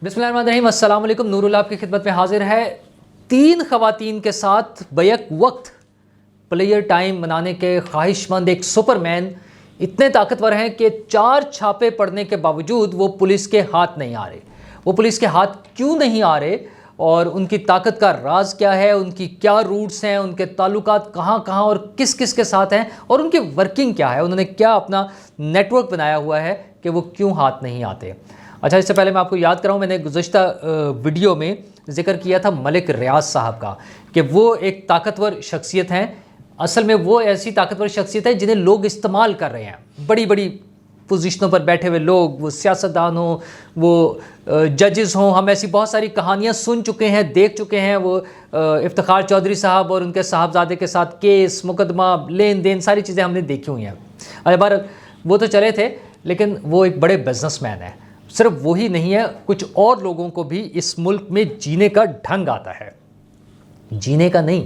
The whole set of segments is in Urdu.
بسم اللہ الرحمن الرحیم، السلام علیکم۔ نوراللہ آپ کی خدمت میں حاضر ہے 3 خواتین کے ساتھ بیک وقت پلیئر ٹائم منانے کے خواہش مند ایک سپر مین اتنے طاقتور ہیں کہ 4 چھاپے پڑنے کے باوجود وہ پولیس کے ہاتھ نہیں آ رہے۔ وہ پولیس کے ہاتھ کیوں نہیں آ رہے اور ان کی طاقت کا راز کیا ہے، ان کی کیا روٹس ہیں، ان کے تعلقات کہاں کہاں اور کس کس کے ساتھ ہیں اور ان کی ورکنگ کیا ہے، انہوں نے کیا اپنا نیٹ ورک بنایا ہوا ہے کہ وہ کیوں ہاتھ نہیں آتے۔ اچھا، اس سے پہلے میں آپ کو یاد کراؤں، میں نے گزشتہ ویڈیو میں ذکر کیا تھا ملک ریاض صاحب کا کہ وہ ایک طاقتور شخصیت ہیں۔ اصل میں وہ ایسی طاقتور شخصیت ہے جنہیں لوگ استعمال کر رہے ہیں، بڑی بڑی پوزیشنوں پر بیٹھے ہوئے لوگ، وہ سیاستدان ہوں، وہ ججز ہوں۔ ہم ایسی بہت ساری کہانیاں سن چکے ہیں، دیکھ چکے ہیں۔ وہ افتخار چودھری صاحب اور ان کے صاحبزادے کے ساتھ کیس مقدمہ، لین دین، ساری چیزیں ہم نے دیکھی ہوئی ہیں۔ بہرحال وہ تو چلے تھے، لیکن وہ ایک بڑے بزنس مین ہیں۔ صرف وہی نہیں ہے، کچھ اور لوگوں کو بھی اس ملک میں جینے کا ڈھنگ آتا ہے، جینے کا نہیں،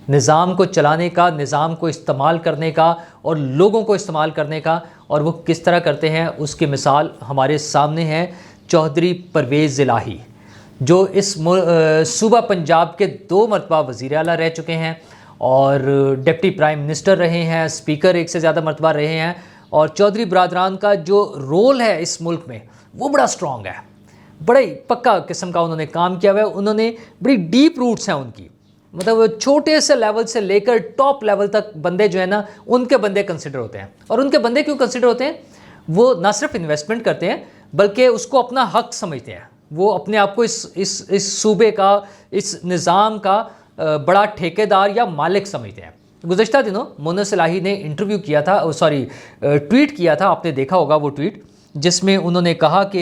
نظام کو چلانے کا، نظام کو استعمال کرنے کا اور لوگوں کو استعمال کرنے کا۔ اور وہ کس طرح کرتے ہیں اس کی مثال ہمارے سامنے ہے چودھری پرویز الہی، جو اس صوبہ پنجاب کے 2 مرتبہ وزیر اعلیٰ رہ چکے ہیں اور ڈپٹی پرائم منسٹر رہے ہیں، اسپیکر 1 سے زیادہ مرتبہ رہے ہیں۔ اور چودھری برادران کا جو رول ہے اس ملک میں وہ بڑا سٹرونگ ہے، بڑے پکا قسم کا انہوں نے کام کیا ہوا ہے۔ انہوں نے بڑی ڈیپ روٹس ہیں ان کی، مطلب چھوٹے سے لیول سے لے کر ٹاپ لیول تک بندے جو ہیں نا، ان کے بندے کنسیڈر ہوتے ہیں۔ اور ان کے بندے کیوں کنسیڈر ہوتے ہیں؟ وہ نہ صرف انویسٹمنٹ کرتے ہیں بلکہ اس کو اپنا حق سمجھتے ہیں۔ وہ اپنے آپ کو اس صوبے کا، اس نظام کا بڑا ٹھیکیدار یا مالک سمجھتے ہیں۔ گزشتہ دنوں مونس الہی نے انٹرویو کیا تھا، ٹویٹ کیا تھا، آپ نے دیکھا ہوگا وہ ٹویٹ، جس میں انہوں نے کہا کہ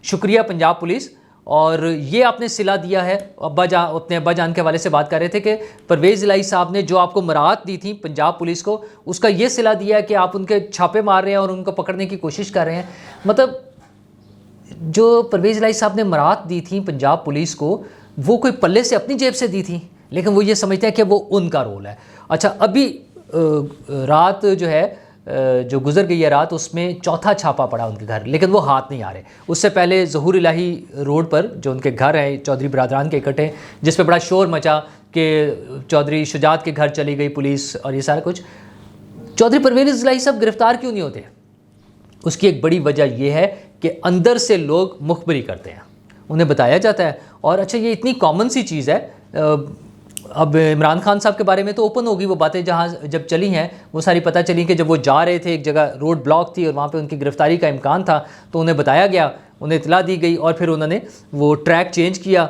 شکریہ پنجاب پولیس، اور یہ آپ نے صلہ دیا ہے۔ اپنے ابا جان کے حوالے سے بات کر رہے تھے کہ پرویز الہی صاحب نے جو آپ کو مراعات دی تھی پنجاب پولیس کو، اس کا یہ صلہ دیا ہے کہ آپ ان کے چھاپے مار رہے ہیں اور ان کو پکڑنے کی کوشش کر رہے ہیں۔ مطلب جو پرویز الہی صاحب نے مراعات دی تھیں پنجاب پولیس کو، وہ کوئی پلے سے اپنی جیب سے دی تھیں، لیکن وہ یہ سمجھتے ہیں کہ وہ ان کا رول ہے۔ اچھا، ابھی رات جو ہے، جو گزر گئی ہے رات، اس میں 4تھا چھاپا پڑا ان کے گھر، لیکن وہ ہاتھ نہیں آ رہے۔ اس سے پہلے ظہور الہی روڈ پر جو ان کے گھر ہیں چودھری برادران کے اکٹھے، جس پہ بڑا شور مچا کہ چودھری شجاعت کے گھر چلی گئی پولیس اور یہ سارا کچھ۔ چودھری پرویز الہی صاحب گرفتار کیوں نہیں ہوتے؟ اس کی ایک بڑی وجہ یہ ہے کہ اندر سے لوگ مخبری کرتے ہیں، انہیں بتایا جاتا ہے۔ اور اچھا، یہ اتنی کامن سی چیز ہے۔ اب عمران خان صاحب کے بارے میں تو اوپن ہوگی وہ باتیں، جہاں جب چلی ہیں وہ ساری پتہ چلی کہ جب وہ جا رہے تھے ایک جگہ، روڈ بلاک تھی اور وہاں پہ ان کی گرفتاری کا امکان تھا، تو انہیں بتایا گیا، انہیں اطلاع دی گئی اور پھر انہوں نے وہ ٹریک چینج کیا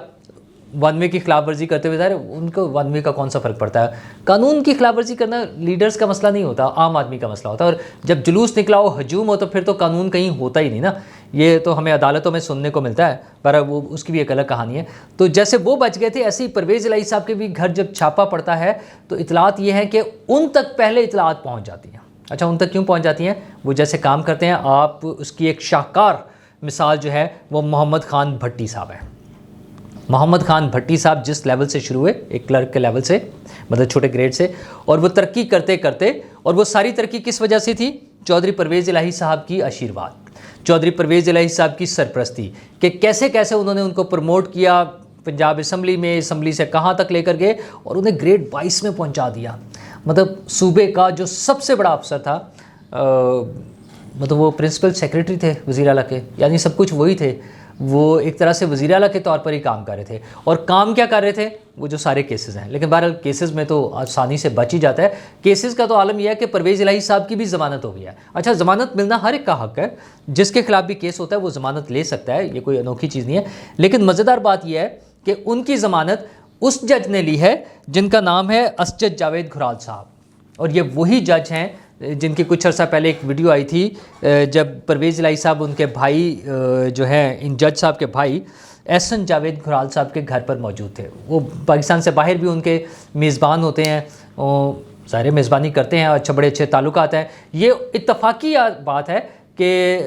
1 وے کی خلاف ورزی کرتے ہوئے۔ ظاہر ان کو 1 وے کا کون سا فرق پڑتا ہے؟ قانون کی خلاف ورزی کرنا لیڈرز کا مسئلہ نہیں ہوتا، عام آدمی کا مسئلہ ہوتا ہے۔ اور جب جلوس نکلا ہو، ہجوم ہو، تو پھر تو قانون کہیں ہوتا ہی نہیں نا، یہ تو ہمیں عدالتوں میں سننے کو ملتا ہے، پر وہ اس کی بھی ایک الگ کہانی ہے۔ تو جیسے وہ بچ گئے تھے، ایسے ہی پرویز الہی صاحب کے بھی گھر جب چھاپا پڑتا ہے تو اطلاعات یہ ہیں کہ ان تک پہلے اطلاعات پہنچ جاتی ہیں۔ اچھا، ان تک کیوں پہنچ جاتی ہیں؟ وہ جیسے کام کرتے ہیں، آپ اس کی ایک شاہکار مثال جو ہے وہ محمد خان بھٹی صاحب ہیں۔ محمد خان بھٹی صاحب جس لیول سے شروع ہوئے، ایک کلرک کے لیول سے، مطلب چھوٹے گریڈ سے، اور وہ ترقی کرتے کرتے، اور وہ ساری ترقی کس وجہ سے تھی؟ چودھری پرویز الہی صاحب کی آشیرواد، چودھری پرویز الہی صاحب کی سرپرستی، کہ کیسے کیسے انہوں نے ان کو پروموٹ کیا پنجاب اسمبلی میں، اسمبلی سے کہاں تک لے کر گئے اور انہیں گریڈ 22 میں پہنچا دیا۔ مطلب صوبے کا جو سب سے بڑا افسر تھا، مطلب وہ پرنسپل سیکریٹری تھے وزیر اعلیٰ کے، یعنی سب کچھ وہی تھے۔ وہ ایک طرح سے وزیر اعلیٰ کے طور پر ہی کام کر رہے تھے، اور کام کیا کر رہے تھے؟ وہ جو سارے کیسز ہیں، لیکن بہرحال کیسز میں تو آسانی سے بچ ہی جاتا ہے۔ کیسز کا تو عالم یہ ہے کہ پرویز الہی صاحب کی بھی ضمانت ہو گئی ہے۔ اچھا، ضمانت ملنا ہر ایک کا حق ہے، جس کے خلاف بھی کیس ہوتا ہے وہ ضمانت لے سکتا ہے، یہ کوئی انوکھی چیز نہیں ہے۔ لیکن مزیدار بات یہ ہے کہ ان کی ضمانت اس جج نے لی ہے جن کا نام ہے اسجد جاوید گھرال صاحب، اور یہ وہی جج ہیں جن کی کچھ عرصہ پہلے ایک ویڈیو آئی تھی جب پرویز الہی صاحب ان کے بھائی جو ہیں، ان جج صاحب کے بھائی احسن جاوید گھرال صاحب کے گھر پر موجود تھے۔ وہ پاکستان سے باہر بھی ان کے میزبان ہوتے ہیں، ظاہر میزبانی کرتے ہیں، اچھا بڑے اچھے تعلقات ہیں۔ یہ اتفاقی بات ہے کہ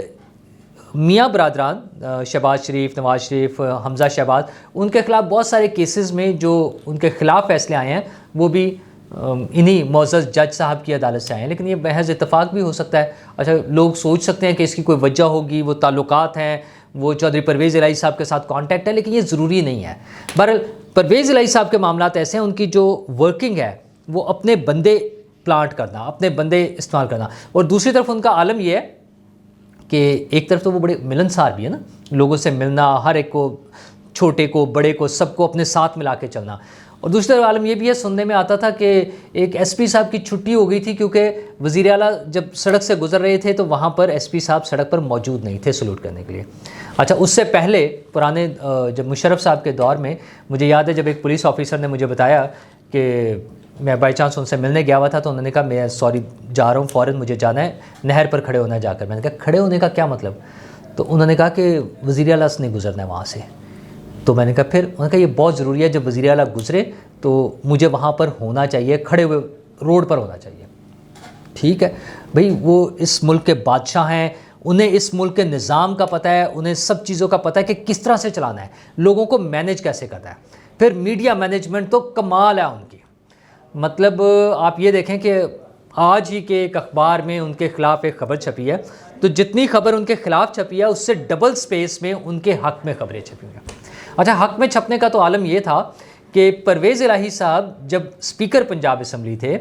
میاں برادران شہباز شریف، نواز شریف، حمزہ شہباز، ان کے خلاف بہت سارے کیسز میں جو ان کے خلاف فیصلے آئے ہیں وہ بھی انہی معزز جج صاحب کی عدالت سے آئے ہیں، لیکن یہ محض اتفاق بھی ہو سکتا ہے۔ اچھا، لوگ سوچ سکتے ہیں کہ اس کی کوئی وجہ ہوگی، وہ تعلقات ہیں، وہ چودھری پرویز الہی صاحب کے ساتھ کانٹیکٹ ہے، لیکن یہ ضروری نہیں ہے۔ بہرحال پرویز الہی صاحب کے معاملات ایسے ہیں، ان کی جو ورکنگ ہے وہ اپنے بندے پلانٹ کرنا، اپنے بندے استعمال کرنا، اور دوسری طرف ان کا عالم یہ ہے کہ ایک طرف تو وہ بڑے ملنسار بھی ہے نا، لوگوں سے ملنا، ہر ایک کو، چھوٹے کو بڑے کو سب کو اپنے ساتھ ملا کے چلنا، اور دوسری طرف عالم یہ بھی ہے، سننے میں آتا تھا کہ ایک ایس پی صاحب کی چھٹی ہو گئی تھی کیونکہ وزیر اعلیٰ جب سڑک سے گزر رہے تھے تو وہاں پر ایس پی صاحب سڑک پر موجود نہیں تھے سلوٹ کرنے کے لیے۔ اچھا، اس سے پہلے پرانے جب مشرف صاحب کے دور میں مجھے یاد ہے، جب ایک پولیس آفیسر نے مجھے بتایا کہ میں بائی چانس ان سے ملنے گیا ہوا تھا، تو انہوں نے کہا میں سوری جا رہا ہوں، فوراً مجھے جانا ہے، نہر پر کھڑے ہونا ہے جا کر۔ میں نے کہا کھڑے ہونے کا کیا مطلب؟ تو انہوں نے کہا کہ وزیر اعلیٰ سے نہیں گزرنا ہے وہاں سے۔ تو میں نے کہا پھر؟ انہوں نے کہا یہ بہت ضروری ہے، جب وزیر اعلیٰ گزرے تو مجھے وہاں پر ہونا چاہیے، کھڑے ہوئے روڈ پر ہونا چاہیے۔ ٹھیک ہے بھئی، وہ اس ملک کے بادشاہ ہیں، انہیں اس ملک کے نظام کا پتہ ہے، انہیں سب چیزوں کا پتہ ہے کہ کس طرح سے چلانا ہے، لوگوں کو مینیج کیسے کرنا ہے۔ پھر میڈیا مینجمنٹ تو کمال ہے ان کی، مطلب آپ یہ دیکھیں کہ آج ہی کے ایک اخبار میں ان کے خلاف ایک خبر چھپی ہے، تو جتنی خبر ان کے خلاف چھپی ہے اس سے ڈبل سپیس میں ان کے حق میں خبریں چھپی ہیں۔ اچھا، حق میں چھپنے کا تو عالم یہ تھا کہ پرویز الہی صاحب جب اسپیکر پنجاب اسمبلی تھے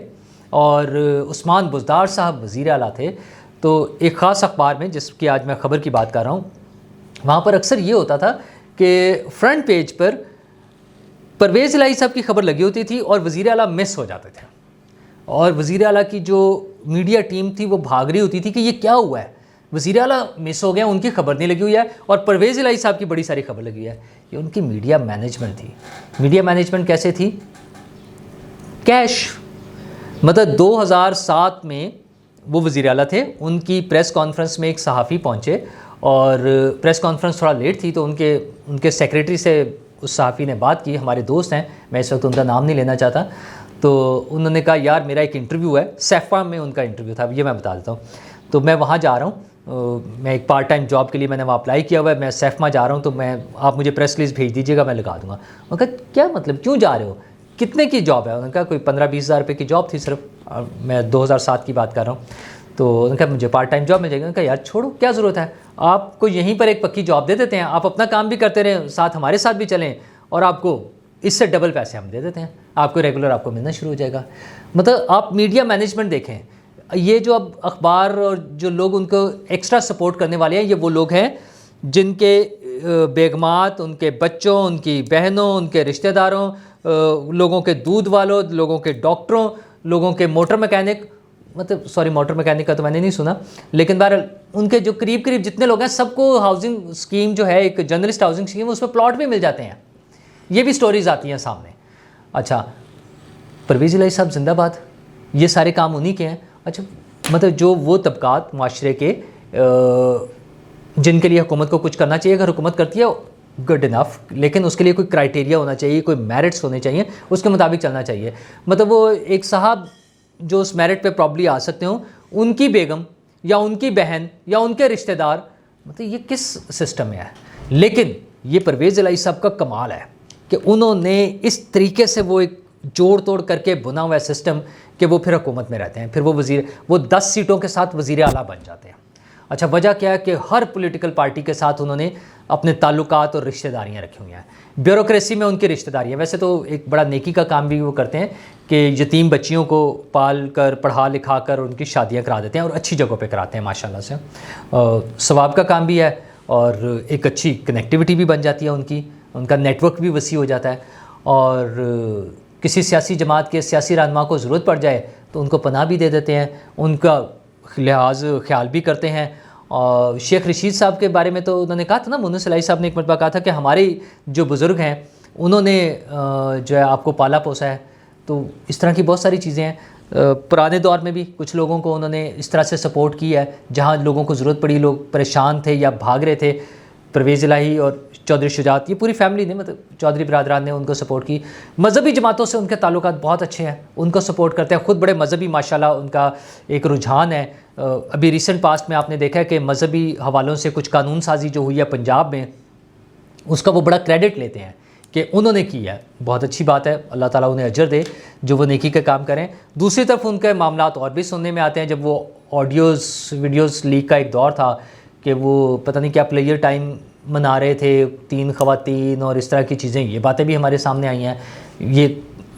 اور عثمان بزدار صاحب وزیر اعلیٰ تھے، تو ایک خاص اخبار میں، جس کی آج میں خبر کی بات کر رہا ہوں، وہاں پر اکثر یہ ہوتا تھا کہ فرنٹ پیج پر پرویز الہی صاحب کی خبر لگی ہوتی تھی اور وزیر اعلیٰ مس ہو جاتے تھے، اور وزیر اعلیٰ کی جو میڈیا ٹیم تھی وہ بھاگ رہی ہوتی تھی کہ یہ کیا ہوا ہے، وزیر اعلیٰ مس ہو گئے، ان کی خبر نہیں لگی ہوئی ہے اور پرویز الہی صاحب کی بڑی ساری خبر لگی ہوئی ہے۔ یہ ان کی میڈیا مینجمنٹ تھی۔ میڈیا مینجمنٹ کیسے تھی؟ کیش، مطلب 2007 میں وہ وزیر اعلیٰ تھے، ان کی پریس کانفرنس میں ایک صحافی پہنچے اور پریس کانفرنس تھوڑا لیٹ تھی، تو ان کے سیکریٹری سے اس صحافی نے بات کی، ہمارے دوست ہیں، میں اس وقت ان کا نام نہیں لینا چاہتا، تو انہوں نے کہا یار میرا ایک انٹرویو ہے، سیفا میں ان کا انٹرویو تھا، یہ میں بتا دیتا ہوں، تو میں وہاں جا رہا ہوں، میں ایک پارٹ ٹائم جاب کے لیے میں نے وہاں اپلائی کیا ہوا ہے، میں سیفما جا رہا ہوں، تو آپ مجھے پریس ریلیز بھیج دیجیے گا، میں لگا دوں گا۔ انہوں نے کہا کیا مطلب، کیوں جا رہے ہو، کتنے کی جاب ہے؟ انہوں نے کہا کوئی 15-20 ہزار روپے کی جاب تھی صرف، میں 2007 کی بات کر رہا ہوں، تو انہوں نے کہا مجھے پارٹ ٹائم جاب مل جائے گا۔ انہوں نے کہا یار چھوڑو، کیا ضرورت ہے، آپ کو یہیں پر ایک پکی جاب دے دیتے ہیں، آپ اپنا کام بھی کرتے رہیں، ساتھ ہمارے ساتھ بھی چلیں، اور آپ کو اس سے ڈبل پیسے ہم دے دیتے ہیں، آپ کو ریگولر آپ کو ملنا شروع ہو جائے گا۔ مطلب آپ میڈیا مینجمنٹ دیکھیں، یہ جو اب اخبار اور جو لوگ ان کو ایکسٹرا سپورٹ کرنے والے ہیں، یہ وہ لوگ ہیں جن کے بیگمات، ان کے بچوں، ان کی بہنوں، ان کے رشتہ داروں، لوگوں کے دودھ والوں، لوگوں کے ڈاکٹروں، لوگوں کے موٹر میکینک، مطلب سوری موٹر میکینک کا تو میں نے نہیں سنا، لیکن بہرحال ان کے جو قریب جتنے لوگ ہیں، سب کو ہاؤسنگ اسکیم جو ہے، ایک جرنلسٹ ہاؤسنگ اسکیم، اس میں پلاٹ بھی مل جاتے ہیں، یہ بھی سٹوریز آتی ہیں سامنے۔ اچھا، پرویز الہی صاحب زندہ باد، یہ سارے کام انہی کے ہیں۔ اچھا، مطلب جو وہ طبقات معاشرے کے جن کے لیے حکومت کو کچھ کرنا چاہیے، اگر حکومت کرتی ہے گڈ انف، لیکن اس کے لیے کوئی کرائٹیریا ہونا چاہیے، کوئی میرٹس ہونے چاہیے، اس کے مطابق چلنا چاہیے۔ مطلب وہ ایک صاحب جو اس میرٹ پہ پرابلی آ سکتے ہوں، ان کی بیگم یا ان کی بہن یا ان کے رشتہ دار، مطلب یہ کس سسٹم میں ہے؟ لیکن یہ پرویز الہی صاحب کا کمال ہے کہ انہوں نے اس طریقے سے وہ ایک جوڑ توڑ کر کے بنا ہوا ہے سسٹم کہ وہ پھر حکومت میں رہتے ہیں، پھر وہ 10 سیٹوں کے ساتھ وزیر اعلیٰ بن جاتے ہیں۔ اچھا، وجہ کیا ہے کہ ہر پولیٹیکل پارٹی کے ساتھ انہوں نے اپنے تعلقات اور رشتہ داریاں رکھی ہوئی ہیں، بیوروکریسی میں ان کی رشتہ داریاں، ویسے تو ایک بڑا نیکی کا کام بھی وہ کرتے ہیں کہ یتیم بچیوں کو پال کر، پڑھا لکھا کر ان کی شادیاں کرا دیتے ہیں، اور اچھی جگہوں پہ کراتے ہیں ماشاءاللہ سے، ثواب کا کام بھی ہے، اور ایک اچھی کنیکٹیوٹی بھی بن جاتی ہے ان کا نیٹ ورک بھی وسیع ہو جاتا ہے، اور کسی سیاسی جماعت کے سیاسی رہنما کو ضرورت پڑ جائے تو ان کو پناہ بھی دے دیتے ہیں، ان کا لحاظ خیال بھی کرتے ہیں۔ اور شیخ رشید صاحب کے بارے میں تو انہوں نے کہا تھا نا، مونس الہی صاحب نے ایک مرتبہ کہا تھا کہ ہمارے جو بزرگ ہیں انہوں نے جو ہے آپ کو پالا پوسا ہے، تو اس طرح کی بہت ساری چیزیں ہیں۔ پرانے دور میں بھی کچھ لوگوں کو انہوں نے اس طرح سے سپورٹ کی ہے، جہاں لوگوں کو ضرورت پڑی، لوگ پریشان تھے یا بھاگ رہے تھے، پرویز الہی اور چودھری شجاعت، یہ پوری فیملی نے، مطلب چودھری برادران نے ان کو سپورٹ کی۔ مذہبی جماعتوں سے ان کے تعلقات بہت اچھے ہیں، ان کو سپورٹ کرتے ہیں، خود بڑے مذہبی ماشاءاللہ ان کا ایک رجحان ہے۔ ابھی ریسنٹ پاسٹ میں آپ نے دیکھا ہے کہ مذہبی حوالوں سے کچھ قانون سازی جو ہوئی ہے پنجاب میں، اس کا وہ بڑا کریڈٹ لیتے ہیں کہ انہوں نے کی ہے، بہت اچھی بات ہے، اللہ تعالیٰ انہیں اجر دے جو وہ نیکی کا کام کریں۔ دوسری طرف ان کے معاملات اور بھی سننے میں آتے ہیں، جب وہ آڈیوز ویڈیوز لیک کا ایک دور تھا کہ وہ پتہ نہیں کیا پلیئر ٹائم منا رہے تھے 3 خواتین اور اس طرح کی چیزیں، یہ باتیں بھی ہمارے سامنے آئی ہیں. یہ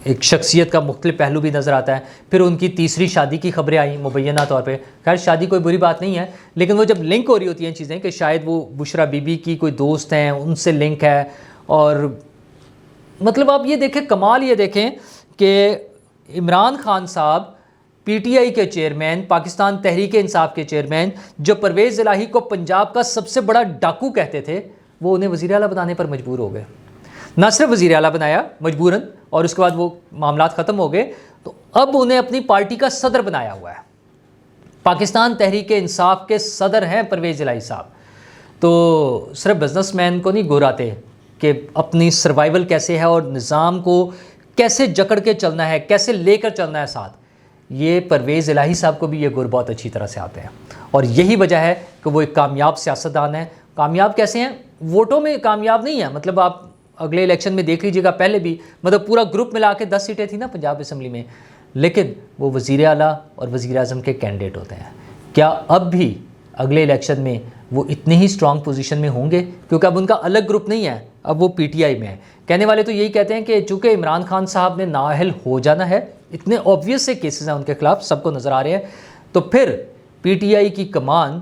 ایک شخصیت کا مختلف پہلو بھی نظر آتا ہے. پھر ان کی تیسری شادی کی خبریں آئیں مبینہ طور پہ. خیر شادی کوئی بری بات نہیں ہے، لیکن وہ جب لنک ہو رہی ہوتی ہیں چیزیں کہ شاید وہ بشرا بی بی کی کوئی دوست ہیں، ان سے لنک ہے. اور مطلب آپ یہ دیکھیں، کمال یہ دیکھیں کہ عمران خان صاحب پی ٹی آئی کے چیئرمین، پاکستان تحریک انصاف کے چیئرمین، جو پرویز الہی کو پنجاب کا سب سے بڑا ڈاکو کہتے تھے، وہ انہیں وزیر اعلیٰ بنانے پر مجبور ہو گئے. نہ صرف وزیر اعلیٰ بنایا مجبوراً، اور اس کے بعد وہ معاملات ختم ہو گئے، تو اب انہیں اپنی پارٹی کا صدر بنایا ہوا ہے. پاکستان تحریک انصاف کے صدر ہیں پرویز الہی صاحب. تو صرف بزنس مین کو نہیں گھراتے کہ اپنی سروائیول کیسے ہے اور نظام کو کیسے جکڑ کے چلنا ہے، کیسے لے کر چلنا ہے ساتھ. یہ پرویز الہی صاحب کو بھی یہ گر بہت اچھی طرح سے آتے ہیں، اور یہی وجہ ہے کہ وہ ایک کامیاب سیاستدان ہیں. کامیاب کیسے ہیں؟ ووٹوں میں کامیاب نہیں ہے. مطلب آپ اگلے الیکشن میں دیکھ لیجیے گا، پہلے بھی مطلب پورا گروپ ملا کے 10 سیٹیں تھیں نا پنجاب اسمبلی میں، لیکن وہ وزیر اعلیٰ اور وزیر اعظم کے کینڈیڈیٹ ہوتے ہیں. کیا اب بھی اگلے الیکشن میں وہ اتنے ہی اسٹرانگ پوزیشن میں ہوں گے؟ کیونکہ اب ان کا الگ گروپ نہیں ہے، اب وہ پی ٹی آئی میں ہے. کہنے والے تو یہی کہتے ہیں کہ چونکہ عمران خان صاحب نے نااہل ہو جانا ہے، اتنے آبویس سے کیسز ہیں ان کے خلاف، سب کو نظر آ رہے ہیں، تو پھر پی ٹی آئی کی کمان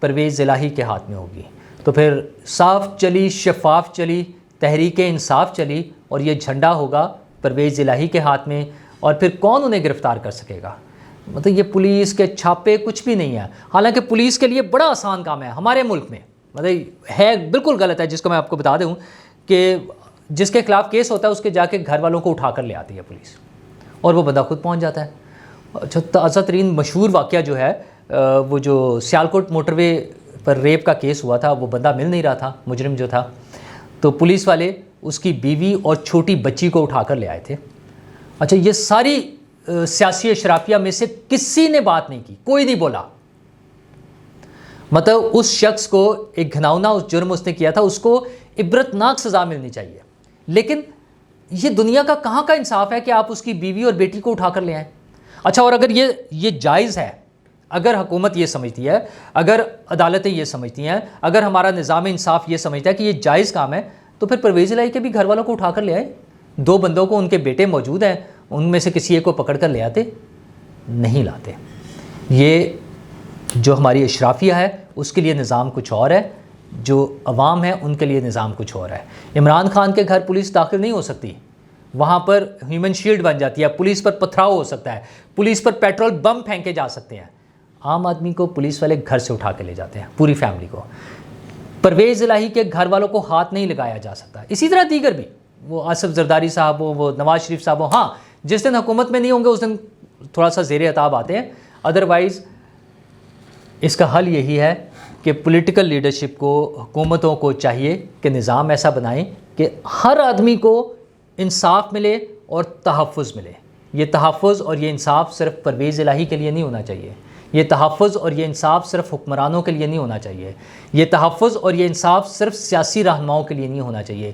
پرویز الہی کے ہاتھ میں ہوگی. تو پھر صاف چلی، شفاف چلی، تحریک انصاف چلی، اور یہ جھنڈا ہوگا پرویز الہی کے ہاتھ میں. اور پھر کون انہیں گرفتار کر سکے گا؟ مطلب یہ پولیس کے چھاپے کچھ بھی نہیں ہے. حالانکہ پولیس کے لیے بڑا آسان کام ہے ہمارے ملک میں، مطلب ہے بالکل غلط ہے، جس کو میں آپ کو بتا دوں کہ جس کے خلاف کیس ہوتا ہے اس کے جا کے گھر والوں کو اٹھا کر لے آتی ہے پولیس، اور وہ بندہ خود پہنچ جاتا ہے. اچھا، تازہ ترین مشہور واقعہ جو ہے وہ جو سیالکوٹ موٹر وے پر ریپ کا کیس ہوا تھا، وہ بندہ مل نہیں رہا تھا، مجرم جو تھا، تو پولیس والے اس کی بیوی اور چھوٹی بچی کو اٹھا کر لے آئے تھے. اچھا، یہ ساری سیاسی اشرافیہ میں سے کسی نے بات نہیں کی، کوئی نہیں بولا. مطلب اس شخص کو ایک گھناؤنا اس جرم اس نے کیا تھا، اس کو عبرتناک سزا ملنی چاہیے. لیکن یہ دنیا کا کہاں کا انصاف ہے کہ آپ اس کی بیوی اور بیٹی کو اٹھا کر لے آئیں؟ اچھا، اور اگر یہ جائز ہے، اگر حکومت یہ سمجھتی ہے، اگر عدالتیں یہ سمجھتی ہیں، اگر ہمارا نظام انصاف یہ سمجھتا ہے کہ یہ جائز کام ہے، تو پھر پرویز الہی کے بھی گھر والوں کو اٹھا کر لے آئے. 2 بندوں کو، ان کے بیٹے موجود ہیں، ان میں سے کسی ایک کو پکڑ کر لے آتے، نہیں لاتے. یہ جو ہماری اشرافیہ ہے اس کے لیے نظام کچھ اور ہے، جو عوام ہے ان کے لیے نظام کچھ اور ہے. عمران خان کے گھر پولیس داخل نہیں ہو سکتی، وہاں پر ہیومن شیلڈ بن جاتی ہے، پولیس پر پتھراؤ ہو سکتا ہے، پولیس پر پیٹرول بم پھینکے جا سکتے ہیں. عام آدمی کو پولیس والے گھر سے اٹھا کے لے جاتے ہیں، پوری فیملی کو. پرویز الہی کے گھر والوں کو ہاتھ نہیں لگایا جا سکتا. اسی طرح دیگر بھی، وہ آصف زرداری صاحب ہو، وہ نواز شریف صاحب ہو، ہاں جس دن حکومت میں نہیں ہوں گے اس دن تھوڑا سا زیر عتاب آتے ہیں. ادروائز اس کا حل یہی ہے کہ پولیٹیکل لیڈرشپ کو، حکومتوں کو چاہیے کہ نظام ایسا بنائیں کہ ہر آدمی کو انصاف ملے اور تحفظ ملے. یہ تحفظ اور یہ انصاف صرف پرویز الہی کے لیے نہیں ہونا چاہیے، یہ تحفظ اور یہ انصاف صرف حکمرانوں کے لیے نہیں ہونا چاہیے، یہ تحفظ اور یہ انصاف صرف سیاسی رہنماؤں کے لیے نہیں ہونا چاہیے.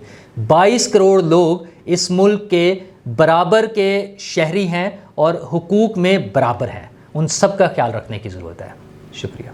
22 کروڑ لوگ اس ملک کے برابر کے شہری ہیں اور حقوق میں برابر ہیں، ان سب کا خیال رکھنے کی ضرورت ہے. شکریہ.